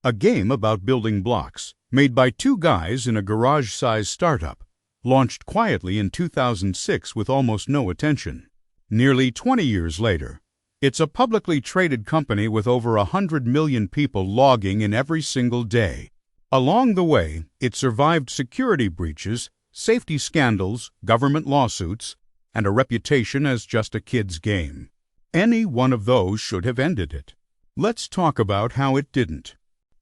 A game about building blocks, made by two guys in a garage-sized startup, launched quietly in 2006 with almost no attention. Nearly 20 years later, it's a publicly traded company with over 100 million people logging in every single day. Along the way, it survived security breaches, safety scandals, government lawsuits, and a reputation as just a kid's game. Any one of those should have ended it. Let's talk about how it didn't.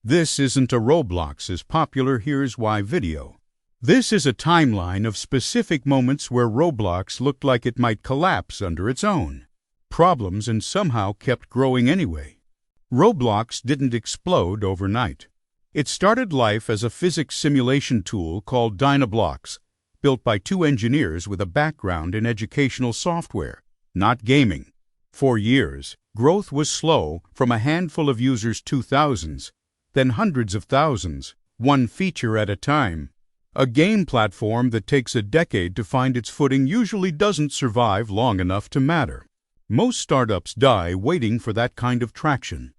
This isn't a Roblox's popular Here's Why video. This is a timeline of specific moments where Roblox looked like it might collapse under its own problems and somehow kept growing anyway. Roblox didn't explode overnight. It started life as a physics simulation tool called Dynablocks, built by two engineers with a background in educational software, not gaming. For years, growth was slow, from a handful of users 2000s, then hundreds of thousands, one feature at a time. A game platform that takes a decade to find its footing usually doesn't survive long enough to matter. Most startups die waiting for that kind of traction.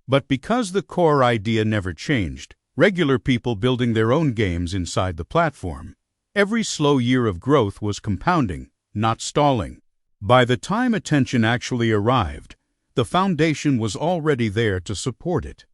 But because the core idea never changed, regular people building their own games inside the platform, every slow year of growth was compounding, not stalling. By the time attention actually arrived, the foundation was already there to support it.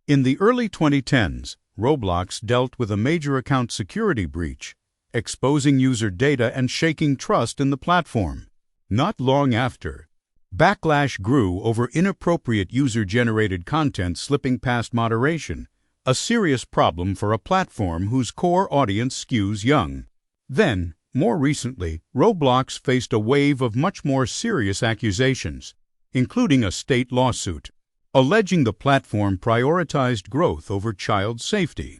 In the early 2010s, Roblox dealt with a major account security breach, exposing user data and shaking trust in the platform. Not long after, backlash grew over inappropriate user-generated content slipping past moderation, a serious problem for a platform whose core audience skews young. Then, more recently, Roblox faced a wave of much more serious accusations, including a state lawsuit, alleging the platform prioritized growth over child safety.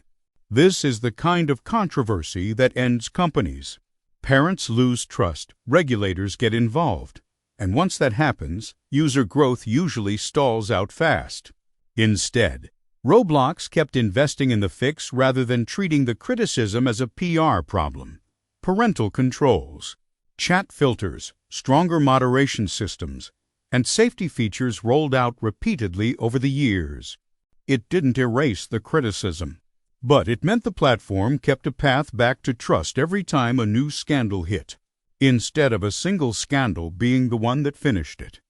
This is the kind of controversy that ends companies. Parents lose trust, regulators get involved, and once that happens, user growth usually stalls out fast. Instead, Roblox kept investing in the fix rather than treating the criticism as a PR problem. Parental controls, chat filters, stronger moderation systems, and safety features rolled out repeatedly over the years. It didn't erase the criticism, but it meant the platform kept a path back to trust every time a new scandal hit, instead of a single scandal being the one that finished it.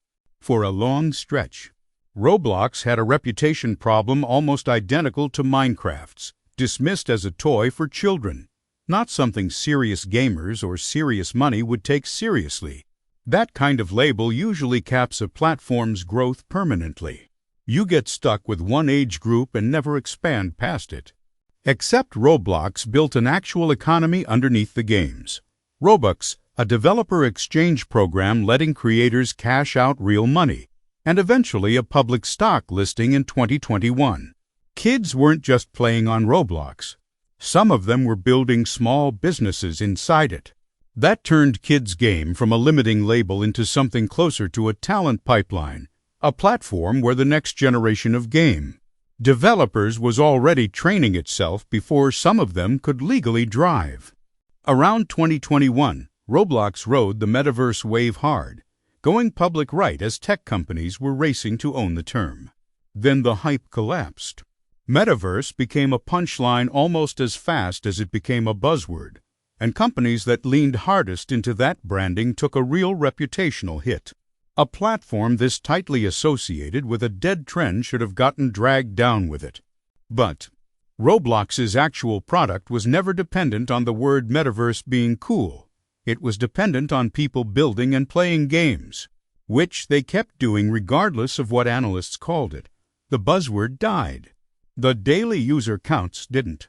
For a long stretch, Roblox had a reputation problem almost identical to Minecraft's, dismissed as a toy for children, not something serious gamers or serious money would take seriously. That kind of label usually caps a platform's growth permanently. You get stuck with one age group and never expand past it. Except Roblox built an actual economy underneath the games. Robux, a developer exchange program letting creators cash out real money, and eventually a public stock listing in 2021. Kids weren't just playing on Roblox. Some of them were building small businesses inside it. That turned Kids Game from a limiting label into something closer to a talent pipeline, a platform where the next generation of game developers was already training itself before some of them could legally drive. Around 2021, Roblox rode the metaverse wave hard, going public right as tech companies were racing to own the term. Then the hype collapsed. Metaverse became a punchline almost as fast as it became a buzzword, and companies that leaned hardest into that branding took a real reputational hit. A platform this tightly associated with a dead trend should have gotten dragged down with it. But Roblox's actual product was never dependent on the word metaverse being cool. It was dependent on people building and playing games, which they kept doing regardless of what analysts called it. The buzzword died. The daily user counts didn't.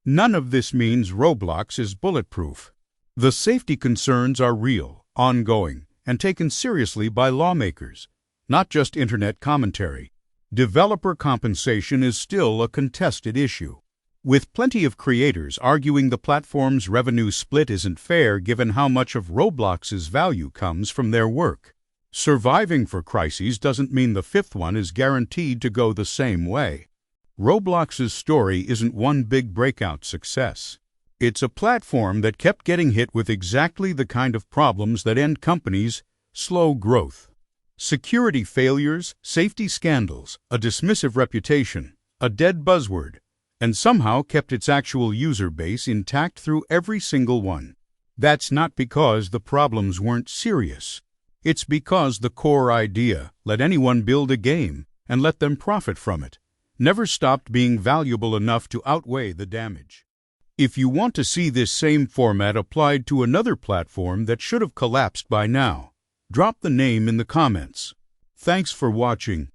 None of this means Roblox is bulletproof. The safety concerns are real, ongoing, and taken seriously by lawmakers, not just internet commentary. Developer compensation is still a contested issue, with plenty of creators arguing the platform's revenue split isn't fair given how much of Roblox's value comes from their work. Surviving for crises doesn't mean the fifth one is guaranteed to go the same way. Roblox's story isn't one big breakout success. It's a platform that kept getting hit with exactly the kind of problems that end companies' slow growth. Security failures, safety scandals, a dismissive reputation, a dead buzzword, and somehow kept its actual user base intact through every single one. That's not because the problems weren't serious. It's because the core idea, let anyone build a game and let them profit from it, never stopped being valuable enough to outweigh the damage. If you want to see this same format applied to another platform that should have collapsed by now, drop the name in the comments. Thanks for watching.